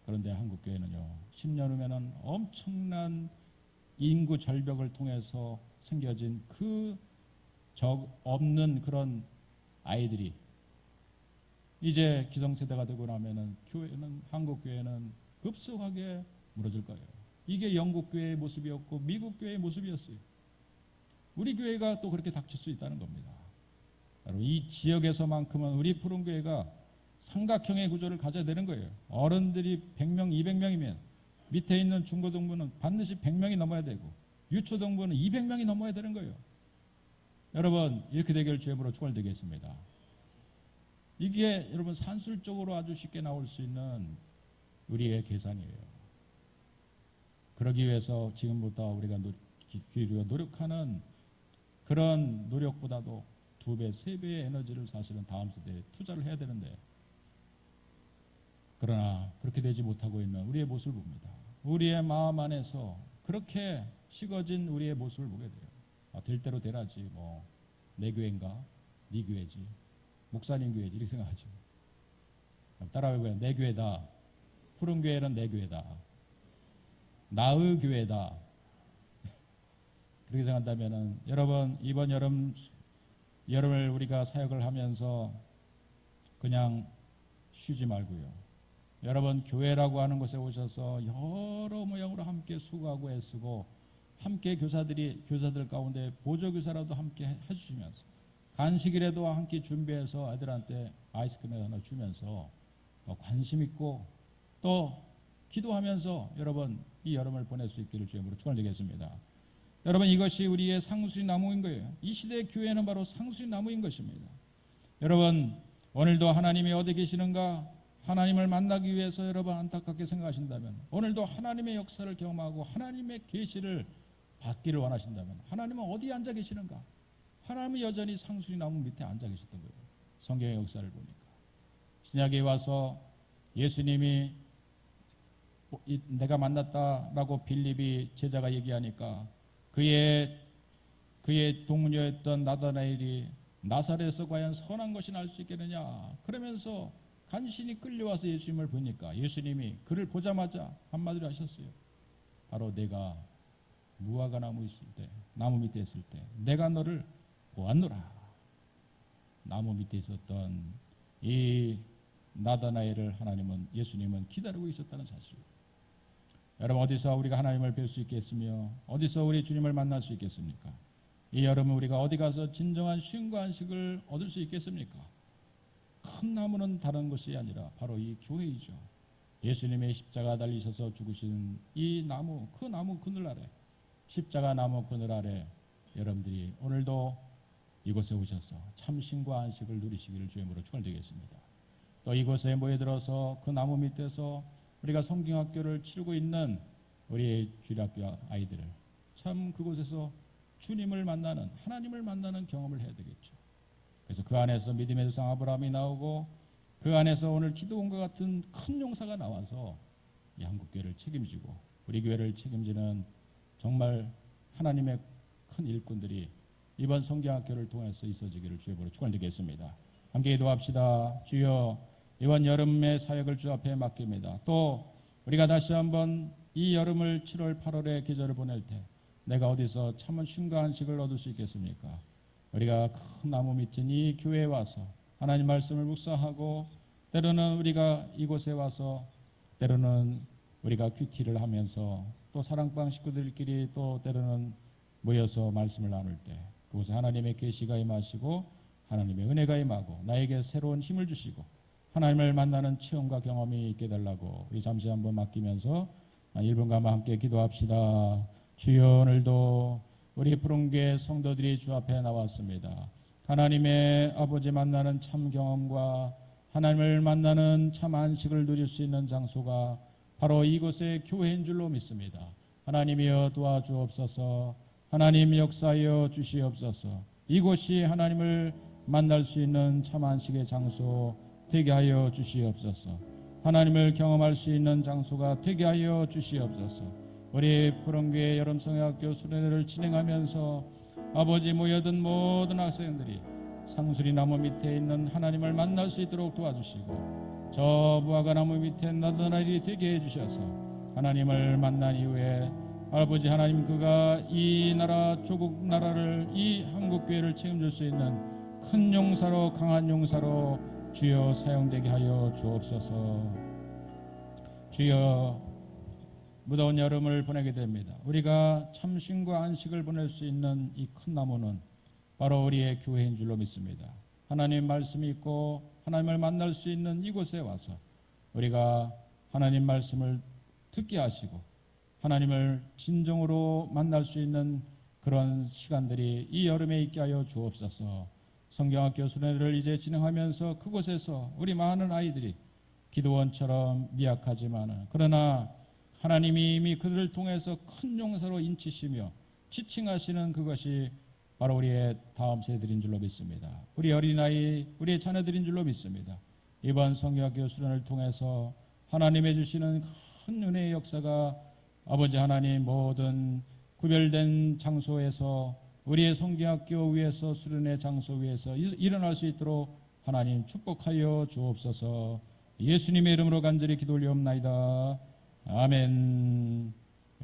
Speaker 1: 그런데 한국교회는요 10년 후면은 엄청난 인구 절벽을 통해서 생겨진 그 없는 그런 아이들이 이제 기성세대가 되고 나면은 교회는 한국교회는 급속하게 무너질 거예요. 이게 영국교회의 모습이었고 미국교회의 모습이었어요. 우리 교회가 또 그렇게 닥칠 수 있다는 겁니다. 여러분 이 지역에서만큼은 우리 푸른교회가 삼각형의 구조를 가져야 되는 거예요. 어른들이 100명, 200명이면 밑에 있는 중고등부는 반드시 100명이 넘어야 되고 유초등부는 200명이 넘어야 되는 거예요. 여러분 이렇게 되기를 주님으로 축원드리겠습니다. 이게 여러분 산술적으로 아주 쉽게 나올 수 있는 우리의 계산이에요. 그러기 위해서 지금부터 우리가 노력하는 그런 노력보다도 2배, 3배의 에너지를 사실은 다음 세대에 투자를 해야 되는데 그러나 그렇게 되지 못하고 있는 우리의 모습을 봅니다. 우리의 마음 안에서 그렇게 식어진 우리의 모습을 보게 돼요. 될 대로 되라지 뭐 내 교회인가 네 교회지 목사님 교회지 이렇게 생각하죠. 따라해봐요. 내 교회다. 푸른 교회는 내 교회다. 나의 교회다. 그렇게 생각한다면은 여러분 이번 여름을 우리가 사역을 하면서 그냥 쉬지 말고요. 여러분 교회라고 하는 곳에 오셔서 여러 모양으로 함께 수고하고 애쓰고 함께 교사들 가운데 보조교사라도 함께 해주시면서 간식이라도 함께 준비해서 아이들한테 아이스크림 하나 주면서 더 관심 있고 또 기도하면서 여러분 이 여름을 보낼 수 있기를 주님으로 축원드리겠습니다. 여러분 이것이 우리의 상수리 나무인 거예요. 이 시대의 교회는 바로 상수리 나무인 것입니다. 여러분 오늘도 하나님이 어디 계시는가 하나님을 만나기 위해서 여러분 안타깝게 생각하신다면 오늘도 하나님의 역사를 경험하고 하나님의 계시를 받기를 원하신다면 하나님은 어디 앉아 계시는가? 하나님은 여전히 상수리 나무 밑에 앉아 계셨던 거예요. 성경의 역사를 보니까 신약에 와서 예수님이 내가 만났다라고 빌립이 제자가 얘기하니까 그의 동료였던 나다나엘이 나사렛에서 과연 선한 것이 날 수 있겠느냐 그러면서 간신히 끌려와서 예수님을 보니까 예수님이 그를 보자마자 한마디로 하셨어요. 바로 내가 무화과 나무 밑에 있을 때 내가 너를 보았노라. 나무 밑에 있었던 이 나다나엘을 예수님은 기다리고 있었다는 사실이에요. 여러분 어디서 우리가 하나님을 뵐 수 있겠으며 어디서 우리 주님을 만날 수 있겠습니까? 이 여름은 우리가 어디 가서 진정한 쉼과 안식을 얻을 수 있겠습니까? 큰 나무는 다른 것이 아니라 바로 이 교회이죠. 예수님의 십자가 달리셔서 죽으신 이 나무, 그 나무 그늘 아래, 십자가 나무 그늘 아래 여러분들이 오늘도 이곳에 오셔서 참신과 안식을 누리시기를 주님으로 축원드리겠습니다. 또 이곳에 모여들어서 그 나무 밑에서 우리가 성경학교를 치르고 있는 우리 주일학교 아이들을 참 그곳에서 주님을 만나는, 하나님을 만나는 경험을 해야 되겠죠. 그래서 그 안에서 믿음의 조상 아브라함이 나오고 그 안에서 오늘 기도원과 같은 큰 용사가 나와서 이 한국교회를 책임지고 우리 교회를 책임지는 정말 하나님의 큰 일꾼들이 이번 성경학교를 통해서 있어지기를 주님으로 축원드리겠습니다. 함께 기도합시다. 주여, 이번 여름의 사역을 주 앞에 맡깁니다. 또 우리가 다시 한번 이 여름을 7월 8월의 계절을 보낼 때 내가 어디서 참은 쉼과 안식을 얻을 수 있겠습니까? 우리가 큰 나무 밑인 이 교회에 와서 하나님 말씀을 묵상하고 때로는 우리가 이곳에 와서 때로는 우리가 큐티를 하면서 또 사랑방 식구들끼리 또 때로는 모여서 말씀을 나눌 때 그곳에 하나님의 계시가 임하시고 하나님의 은혜가 임하고 나에게 새로운 힘을 주시고 하나님을 만나는 체험과 경험이 있게 달라고 우리 잠시 한번 맡기면서 1분간 함께 기도합시다. 주여, 오늘도 우리 푸른교회 성도들이 주 앞에 나왔습니다. 하나님의 아버지 만나는 참 경험과 하나님을 만나는 참 안식을 누릴 수 있는 장소가 바로 이곳의 교회인 줄로 믿습니다. 하나님이여 도와주옵소서. 하나님 역사하여 주시옵소서. 이곳이 하나님을 만날 수 있는 참 안식의 장소 되게 하여 주시옵소서. 하나님을 경험할 수 있는 장소가 되게 하여 주시옵소서. 우리 푸른교회 여름성경학교 수련회를 진행하면서 아버지 모여든 모든 학생들이 상수리 나무 밑에 있는 하나님을 만날 수 있도록 도와주시고 저 무화과 나무 밑에 나다나리 되게 해주셔서 하나님을 만난 이후에 아버지 하나님 그가 이 나라 조국 나라를 이 한국교회를 책임질 수 있는 큰 용사로 강한 용사로 주여 사용되게 하여 주옵소서. 주여, 무더운 여름을 보내게 됩니다. 우리가 참신과 안식을 보낼 수 있는 이 큰 나무는 바로 우리의 교회인 줄로 믿습니다. 하나님 말씀이 있고 하나님을 만날 수 있는 이곳에 와서 우리가 하나님 말씀을 듣게 하시고 하나님을 진정으로 만날 수 있는 그런 시간들이 이 여름에 있게 하여 주옵소서. 성경학교 수련회를 이제 진행하면서 그곳에서 우리 많은 아이들이 기도원처럼 미약하지만 그러나 하나님이 이미 그들을 통해서 큰 용사로 인치시며 지칭하시는 그것이 바로 우리의 다음 세대들인 줄로 믿습니다. 우리 어린아이, 우리의 자녀들인 줄로 믿습니다. 이번 성경학교 수련을 통해서 하나님의 주시는 큰 은혜의 역사가 아버지 하나님 모든 구별된 장소에서 우리의 성경학교 위에서 수련의 장소 위에서 일어날 수 있도록 하나님 축복하여 주옵소서. 예수님의 이름으로 간절히 기도 올리옵나이다. 아멘.